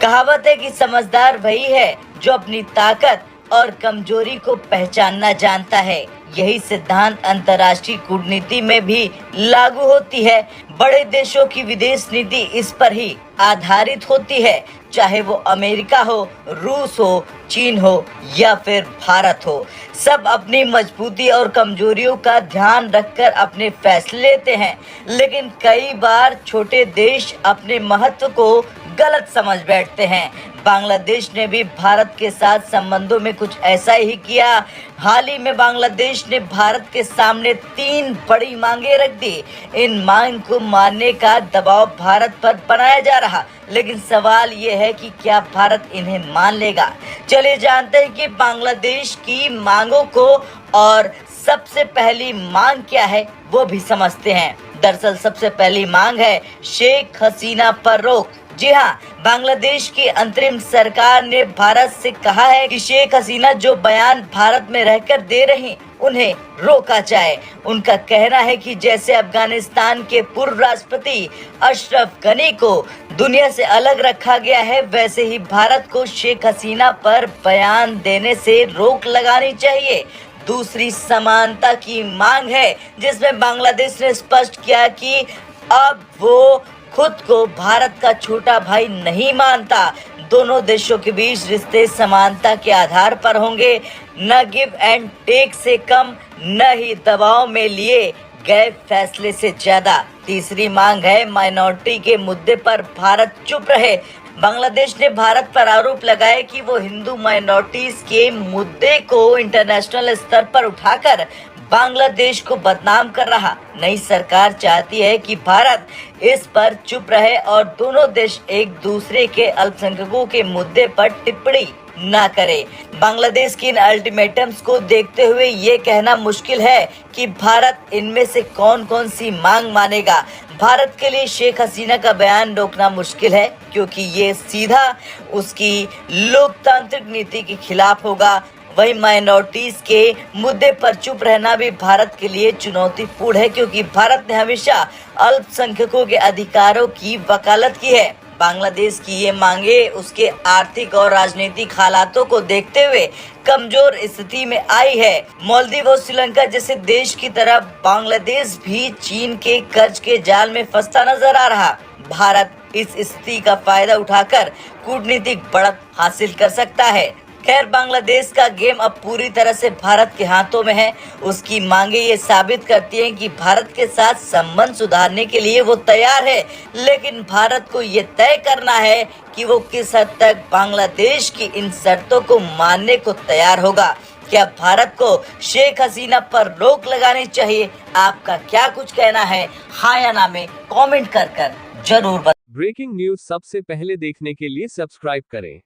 कहावत है कि समझदार वही है जो अपनी ताकत और कमजोरी को पहचानना जानता है। यही सिद्धांत अंतर्राष्ट्रीय कूटनीति में भी लागू होती है। बड़े देशों की विदेश नीति इस पर ही आधारित होती है, चाहे वो अमेरिका हो, रूस हो, चीन हो या फिर भारत हो। सब अपनी मजबूती और कमजोरियों का ध्यान रखकर अपने फैसले लेते हैं, लेकिन कई बार छोटे देश अपने महत्व को गलत समझ बैठते हैं। बांग्लादेश ने भी भारत के साथ संबंधों में कुछ ऐसा ही किया। हाल ही में बांग्लादेश ने भारत के सामने 3 बड़ी मांगे रख दी। इन मांग को मानने का दबाव भारत पर बनाया जा रहा, लेकिन सवाल ये है कि क्या भारत इन्हें मान लेगा। चलिए जानते हैं कि बांग्लादेश की मांगों को, और सबसे पहली मांग क्या है वो भी समझते हैं। दरअसल सबसे पहली मांग है शेख हसीना पर रोक। जी हाँ, बांग्लादेश की अंतरिम सरकार ने भारत से कहा है कि शेख हसीना जो बयान भारत में रहकर दे रही उन्हें रोका जाए। उनका कहना है कि जैसे अफगानिस्तान के पूर्व राष्ट्रपति अशरफ गनी को दुनिया से अलग रखा गया है, वैसे ही भारत को शेख हसीना पर बयान देने से रोक लगानी चाहिए। दूसरी समानता की मांग है, जिसमें बांग्लादेश ने स्पष्ट किया कि अब वो खुद को भारत का छोटा भाई नहीं मानता। दोनों देशों के बीच रिश्ते समानता के आधार पर होंगे, न गिव एंड टेक से कम, न ही दबाव में लिए गए फैसले से ज्यादा। तीसरी मांग है माइनॉरिटी के मुद्दे पर भारत चुप रहे। बांग्लादेश ने भारत पर आरोप लगाया कि वो हिंदू माइनॉरिटीज के मुद्दे को इंटरनेशनल स्तर पर उठाकर बांग्लादेश को बदनाम कर रहा। नई सरकार चाहती है कि भारत इस पर चुप रहे और दोनों देश एक दूसरे के अल्पसंख्यकों के मुद्दे पर टिप्पणी न करे। बांग्लादेश की इन अल्टीमेटम्स को देखते हुए ये कहना मुश्किल है कि भारत इनमें से कौन कौन सी मांग मानेगा। भारत के लिए शेख हसीना का बयान रोकना मुश्किल है, क्योंकि ये सीधा उसकी लोकतांत्रिक नीति के खिलाफ होगा। वही माइनॉरिटीज के मुद्दे पर चुप रहना भी भारत के लिए चुनौतीपूर्ण है, क्योंकि भारत ने हमेशा अल्पसंख्यकों के अधिकारों की वकालत की है। बांग्लादेश की ये मांगे उसके आर्थिक और राजनीतिक हालातों को देखते हुए कमजोर स्थिति में आई है। मालदीव और श्रीलंका जैसे देश की तरह बांग्लादेश भी चीन के कर्ज के जाल में फंसता नजर आ रहा। भारत इस स्थिति का फायदा उठाकर कूटनीतिक बढ़त हासिल कर सकता है। खैर, बांग्लादेश का गेम अब पूरी तरह से भारत के हाथों में है। उसकी मांगे ये साबित करती हैं कि भारत के साथ संबंध सुधारने के लिए वो तैयार है, लेकिन भारत को ये तय करना है कि वो किस हद तक बांग्लादेश की इन शर्तों को मानने को तैयार होगा। क्या भारत को शेख हसीना पर रोक लगानी चाहिए? आपका क्या कुछ कहना है? हाँ या ना में कमेंट कर जरूर बताएं। ब्रेकिंग न्यूज सबसे पहले देखने के लिए सब्सक्राइब करें।